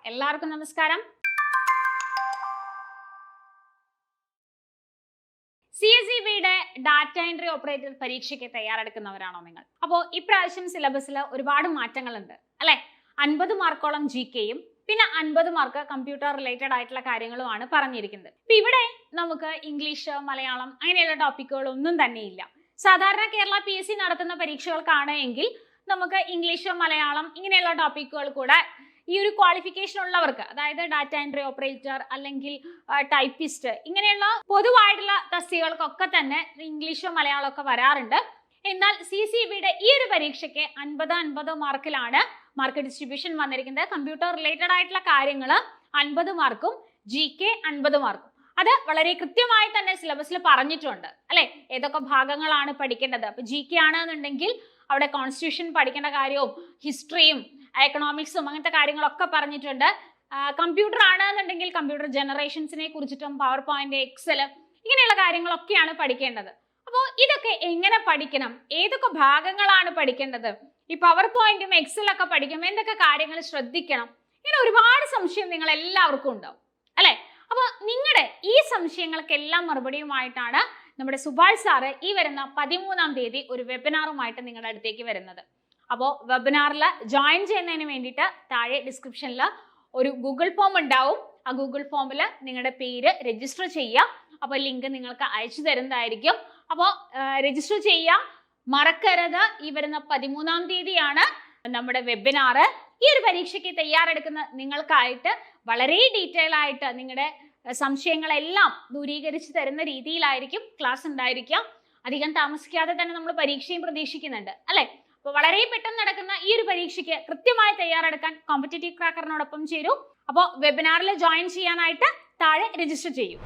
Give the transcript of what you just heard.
എല്ലാവർക്കും നമസ്കാരം. CSEBയുടെ data entry operator പരീക്ഷയ്ക്ക് തയ്യാറെടുക്കുന്നവരാണോ നിങ്ങൾ? അപ്പോൾ ഇപ്രാവശ്യം സിലബസിൽ ഒരുപാട് മാറ്റങ്ങളുണ്ട് അല്ലെ? 50 മാർക്കോളം GKയും പിന്നെ 50 മാർക്ക് കമ്പ്യൂട്ടർ റിലേറ്റഡ് ആയിട്ടുള്ള കാര്യങ്ങളുമാണ് പറഞ്ഞിരിക്കുന്നത്. ഇപ്പൊ ഇവിടെ നമുക്ക് ഇംഗ്ലീഷ്, മലയാളം അങ്ങനെയുള്ള ടോപ്പിക്കുകളൊന്നും തന്നെ ഇല്ല. സാധാരണ കേരള PSC നടത്തുന്ന പരീക്ഷകൾക്കാണ് എങ്കിൽ നമുക്ക് ഇംഗ്ലീഷ്, മലയാളം ഇങ്ങനെയുള്ള ടോപ്പിക്കുകൾ കൂടെ ഈ ഒരു ക്വാളിഫിക്കേഷൻ ഉള്ളവർക്ക്, അതായത് ഡാറ്റ എൻട്രി ഓപ്പറേറ്റർ അല്ലെങ്കിൽ ടൈപ്പിസ്റ്റ് ഇങ്ങനെയുള്ള പൊതുവായിട്ടുള്ള തസ്തികകൾക്കൊക്കെ തന്നെ ഇംഗ്ലീഷോ മലയാളം ഒക്കെ വരാറുണ്ട്. എന്നാൽ CSEBയുടെ ഈ ഒരു പരീക്ഷയ്ക്ക് 50 മാർക്കിലാണ് മാർക്ക് ഡിസ്ട്രിബ്യൂഷൻ വന്നിരിക്കുന്നത്. കമ്പ്യൂട്ടർ റിലേറ്റഡ് ആയിട്ടുള്ള കാര്യങ്ങൾ 50 മാർക്കും GK 50 മാർക്കും. അത് വളരെ കൃത്യമായി തന്നെ സിലബസിൽ പറഞ്ഞിട്ടുണ്ട് അല്ലെ? ഏതൊക്കെ ഭാഗങ്ങളാണ് പഠിക്കേണ്ടത്. അപ്പൊ GK ആണെന്നുണ്ടെങ്കിൽ അവിടെ കോൺസ്റ്റിറ്റ്യൂഷൻ പഠിക്കേണ്ട കാര്യവും ഹിസ്റ്ററിയും എക്കണോമിക്സും അങ്ങനത്തെ കാര്യങ്ങളൊക്കെ പറഞ്ഞിട്ടുണ്ട്. കമ്പ്യൂട്ടർ ആണെന്നുണ്ടെങ്കിൽ കമ്പ്യൂട്ടർ ജനറേഷൻസിനെ കുറിച്ചിട്ടും പവർ പോയിന്റ്, എക്സൽ ഇങ്ങനെയുള്ള കാര്യങ്ങളൊക്കെയാണ് പഠിക്കേണ്ടത്. അപ്പോൾ ഇതൊക്കെ എങ്ങനെ പഠിക്കണം, ഏതൊക്കെ ഭാഗങ്ങളാണ് പഠിക്കേണ്ടത്, ഈ പവർ പോയിന്റും എക്സലൊക്കെ പഠിക്കുമ്പോൾ എന്തൊക്കെ കാര്യങ്ങൾ ശ്രദ്ധിക്കണം, ഇങ്ങനെ ഒരുപാട് സംശയം നിങ്ങൾ എല്ലാവർക്കും ഉണ്ടാവും അല്ലെ? അപ്പൊ നിങ്ങളുടെ ഈ സംശയങ്ങൾക്കെല്ലാം മറുപടിയുമായിട്ടാണ് നമ്മുടെ സുഭാഷ് സാറ് ഈ വരുന്ന 13-ാം തീയതി ഒരു വെബിനാറുമായിട്ട് നിങ്ങളുടെ അടുത്തേക്ക് വരുന്നത്. അപ്പോൾ വെബിനാറിൽ ജോയിൻ ചെയ്യുന്നതിന് വേണ്ടിയിട്ട് താഴെ ഡിസ്ക്രിപ്ഷനിൽ ഒരു ഗൂഗിൾ ഫോം ഉണ്ടാവും. ആ ഗൂഗിൾ ഫോമിൽ നിങ്ങളുടെ പേര് രജിസ്റ്റർ ചെയ്യുക. അപ്പോൾ ലിങ്ക് നിങ്ങൾക്ക് അയച്ചു തരുന്നതായിരിക്കും. അപ്പോൾ രജിസ്റ്റർ ചെയ്യുക, മറക്കരുത്. ഈ വരുന്ന 13-ാം തീയതിയാണ് നമ്മുടെ വെബിനാർ. ഈ ഒരു പരീക്ഷയ്ക്ക് തയ്യാറെടുക്കുന്ന നിങ്ങൾക്കായിട്ട് വളരെ ഡീറ്റെയിൽ ആയിട്ട് നിങ്ങളുടെ സംശയങ്ങളെല്ലാം ദൂരീകരിച്ച് തരുന്ന രീതിയിലായിരിക്കും ക്ലാസ് ഉണ്ടായിരിക്കുക. അധികം താമസിക്കാതെ തന്നെ നമ്മൾ പരീക്ഷയും പ്രതീക്ഷിക്കുന്നുണ്ട് അല്ലെ? അപ്പോൾ വളരെ പെട്ടെന്ന് നടക്കുന്ന ഈ ഒരു പരീക്ഷയ്ക്ക് കൃത്യമായി തയ്യാറെടുക്കാൻ കോമ്പറ്റേറ്റീവ് ക്രാക്കറിനോടൊപ്പം ചേരൂ. അപ്പോൾ വെബിനാറിൽ ജോയിൻ ചെയ്യാനായിട്ട് താഴെ രജിസ്റ്റർ ചെയ്യൂ.